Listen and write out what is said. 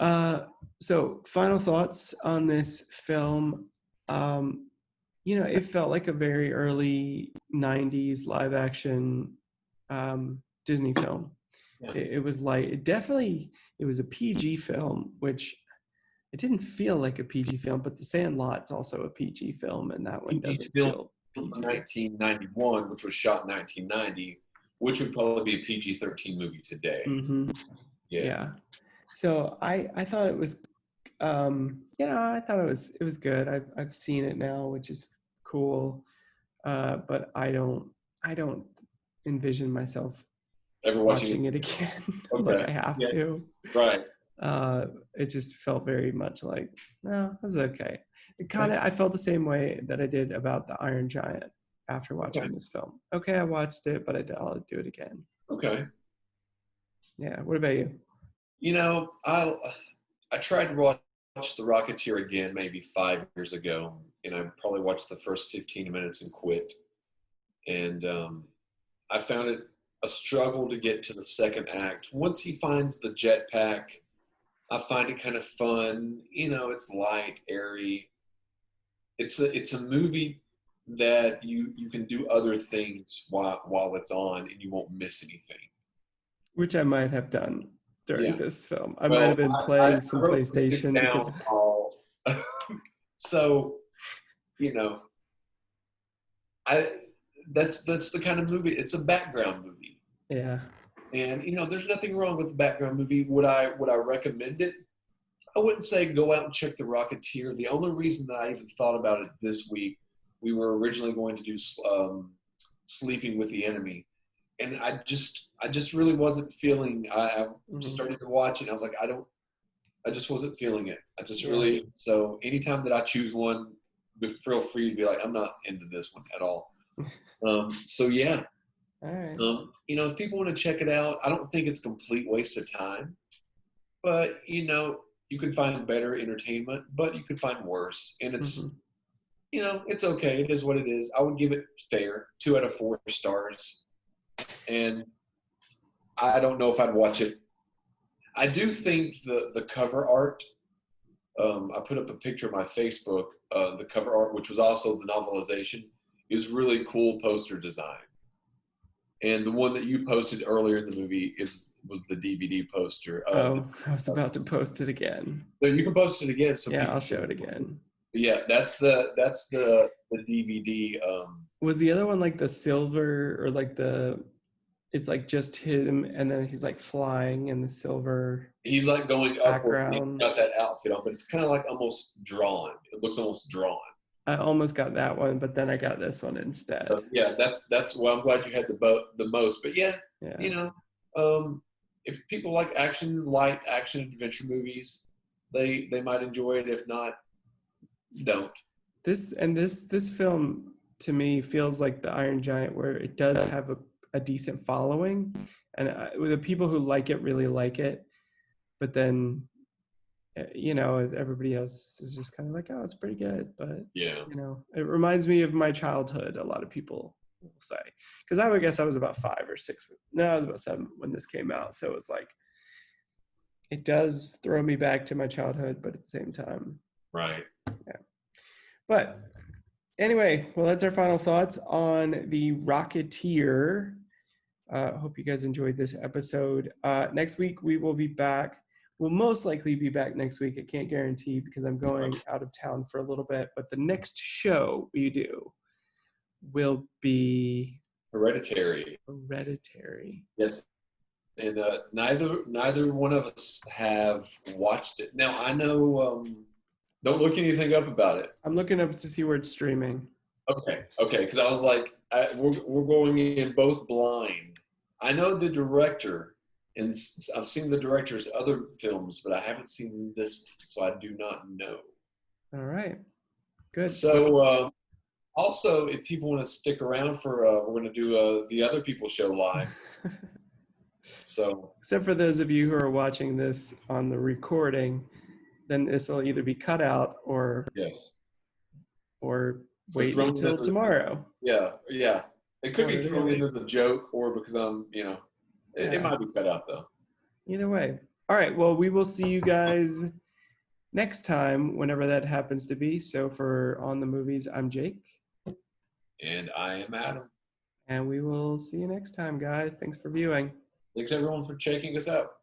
So final thoughts on this film. It felt like a very early 90s live action Disney film. Yeah. It was light. It was a PG film, which it didn't feel like a PG film, but The Sandlot's also a PG film, and that one PG doesn't film feel from PG. 1991, which was shot in 1990, which would probably be a PG-13 movie today. Mm-hmm. Yeah. Yeah. So I thought it was, I thought it was good. I've seen it now, which is cool. But I don't envision myself Ever watching it again unless Okay. I have Yeah. to. Right. It just felt very much like, no, this is okay. I felt the same way that I did about the Iron Giant after watching this film. Okay, I watched it, but I'll do it again. Okay. Yeah. What about you? I tried to watch The Rocketeer again maybe 5 years ago, and I probably watched the first 15 minutes and quit. And I found it a struggle to get to the second act. Once he finds the jetpack, I find it kind of fun. It's light, airy. It's a movie that you can do other things while it's on, and you won't miss anything. Which I might have done during Yeah. I might have been playing some wrote PlayStation because. So, that's the kind of movie. It's a background movie. Yeah. And there's nothing wrong with the background movie. Would I recommend it? I wouldn't say go out and check The Rocketeer. The only reason that I even thought about it this week, we were originally going to do Sleeping with the Enemy, and I just really wasn't feeling. I started to watch it, and I was like, I just wasn't feeling it. I just really. So anytime that I choose one, feel free to be like, I'm not into this one at all. So yeah. All right. If people want to check it out, I don't think it's a complete waste of time. But you can find better entertainment, but you can find worse. And it's it's okay. It is what it is. I would give it fair, 2 out of 4 stars. And I don't know if I'd watch it. I do think the cover art. I put up a picture of my Facebook. The cover art, which was also the novelization, is really cool poster design. And the one that you posted earlier in the movie was the DVD poster. I was about to post it again. So you can post it again. So yeah, I'll show it again. Yeah, that's the DVD. Was the other one like the silver or like it's like just him and then he's like flying in the silver. He's like going upward. He's got that outfit on, but it's kind of like almost drawn. It looks almost drawn. I almost got that one, but then I got this one instead. Yeah, that's well. I'm glad you had the most. But yeah. If people like light action adventure movies, they might enjoy it. If not, don't. This film to me feels like the Iron Giant, where it does have a decent following, and the people who like it really like it, but then. Everybody else is just kind of like, oh, it's pretty good. But, it reminds me of my childhood, a lot of people will say. Because I would guess I was about 5 or 6. No, I was about 7 when this came out. So it's like, it does throw me back to my childhood, but at the same time. Right. Yeah. But anyway, well, that's our final thoughts on The Rocketeer. Hope you guys enjoyed this episode. Next week, we will be back. We'll most likely be back next week. I can't guarantee because I'm going out of town for a little bit. But the next show we do will be Hereditary. Yes. And neither one of us have watched it. Now, I know, don't look anything up about it. I'm looking up to see where it's streaming. Okay. Because I was like, we're going in both blind. I know the director. And I've seen the director's other films, but I haven't seen this, so I do not know. All right. Good. So, also, if people want to stick around for, we're going to do the Other People show live. So, except for those of you who are watching this on the recording, then this will either be cut out or wait until tomorrow. Yeah. It could be thrown in as a joke, or because I'm, it might be cut out though. Either way. All right. Well, we will see you guys next time, whenever that happens to be. So for On the Movies, I'm Jake. And I am Adam. And we will see you next time, guys. Thanks for viewing. Thanks everyone for checking us out.